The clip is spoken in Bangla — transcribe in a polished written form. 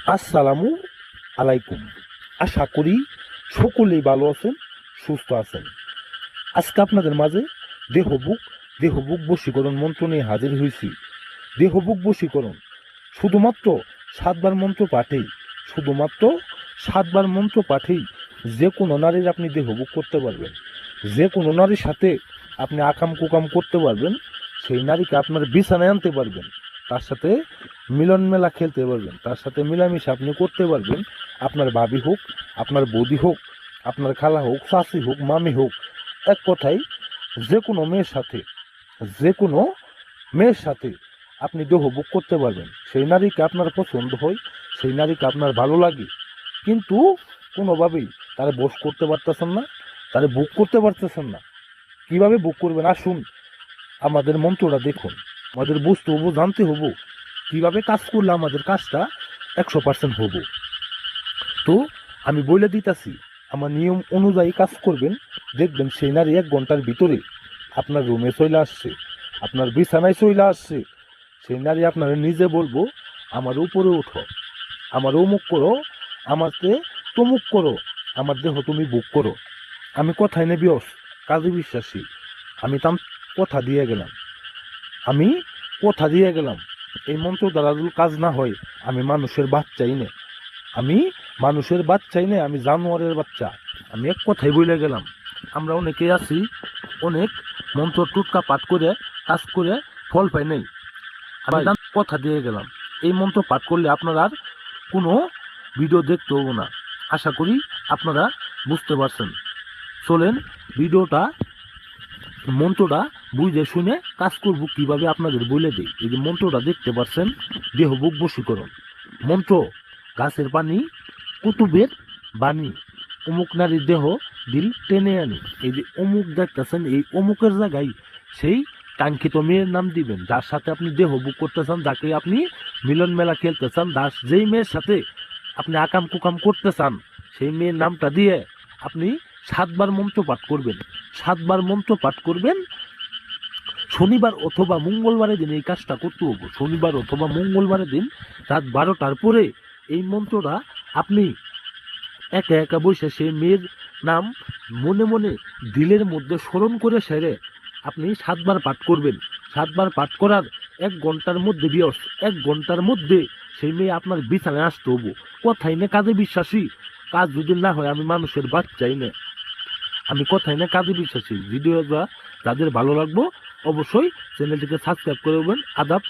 আসসালামু আলাইকুম। আশা করি সকলেই ভালো আছেন, সুস্থ আছেন। আজকে আপনাদের মাঝে দেহবুক বশীকরণ মন্ত্র নিয়ে হাজির হয়েছি। দেহবুক বশীকরণ শুধুমাত্র 7 বার মন্ত্র পাঠেই, শুধুমাত্র 7 বার মন্ত্র পাঠেই যে কোনো নারীর আপনি দেহবুক করতে পারবেন। যে কোনো নারীর সাথে আপনি আকাম কুকাম করতে পারবেন, সেই নারীকে আপনার বিছানায় আনতে পারবেন, তার সাথে মিলন মেলা খেলতে পারবেন, তার সাথে মিলামিশা আপনি করতে পারবেন। আপনার ভাবি হোক, আপনার বৌদি হোক, আপনার খালা হোক, চাচি হোক, মামি হোক, এক কথায় যে কোনো মেয়ের সাথে, যে কোনো মেয়ের সাথে আপনি দেহবুক করতে পারবেন। সেই নারীকে আপনার পছন্দ হয়, সেই নারীকে আপনার ভালো লাগে, কিন্তু কোনোভাবেই তারা বশ করতে পারতেছেন না, তারা বুক করতে পারতেছেন না। কিভাবে বুক করবেন আসুন আমাদের মন্ত্রটা দেখুন। আমাদের বুঝতে হবো, জানতে হবো কিভাবে কাজ করলে আমাদের কাজটা 100% হবো। তো আমি বলে দিতেছি, আমার নিয়ম অনুযায়ী কাজ করবেন, দেখবেন সেই নারী 1 ঘন্টার ভিতরে আপনার রুমে চলে আসছে, আপনার বিছানায় চলে আসছে। সেই নারী আপনারা নিজে বলবো, আমার উপরে উঠো, আমার অমুক করো, আমাকে তমুক করো, আমার দেহ তুমি বুক করো। আমি কথায় নেবি কাজে বিশ্বাসী, আমি তাম কথা দিয়ে গেলাম, আমি কথা দিয়ে গেলাম। এই মন্ত্র দ্বারা যদি কাজ না হয়, আমি মানুষের বাচ্চাই নে, আমি মানুষের বাচ্চাই নে, আমি জানোয়ারের বাচ্চা। আমি এক কথাই বলে গেলাম। আমরা অনেকেই আছি, অনেক মন্ত্র টুটকা পাঠ করে কাজ করে ফল পাই নাই। আমি কথা দিয়ে গেলাম, এই মন্ত্র পাঠ করলে আপনারা আর কোনো ভিডিও দেখতে হবো না। আশা করি আপনারা বুঝতে পারছেন। চলেন ভিডিওটা, মন্ত্রটা বুঝে শুনে কাজ করবো কিভাবে আপনাদের বলে দিই। এই যে মন্ত্রটা দেখতে পাচ্ছেন, দেহবুক বশীকরণ মন্ত্র। গাছের পানি কুতুবের বাণী, অমুক নারীর দেহ দিল টেনে আনি। এই যে অমুক দেখতেছেন, এই অমুকের জায়গায় সেই কাঙ্ক্ষিত মেয়ের নাম দিবেন, যার সাথে আপনি দেহ বুক করতে চান, যাকে আপনি মিলন মেলা খেলতে চান, যেই মেয়ের সাথে আপনি আকাম কুকাম করতে চান, সেই মেয়ের নামটা দিয়ে আপনি 7 বার মন্ত্র পাঠ করবেন। 7 বার মন্ত্র পাঠ করবেন। শনিবার অথবা মঙ্গলবারের দিন এই কাজটা করতে হবে। শনিবার অথবা মঙ্গলবারের দিন রাত 12টার পরে এই মন্ত্রটা আপনি একা একা বসে সেই মেয়ের নাম মনে মনে দিলের মধ্যে স্মরণ করে সেরে আপনি 7 বার পাঠ করবেন। 7 বার পাঠ করার 1 ঘন্টার মধ্যে বিয়স, 1 ঘন্টার মধ্যে সেই মেয়ে আপনার বিছানায় আসতে হবো। কথাই না কাজে বিশ্বাসী, কাজ যদি না হয় আমি মানুষের বাচ্চাই না। আমি কথাই না কাজে বিশ্বাসী। ভিডিওটা যাদের ভালো লাগবো অবশ্যই চ্যানেলটিকে সাবস্ক্রাইব করবেন। আদাব।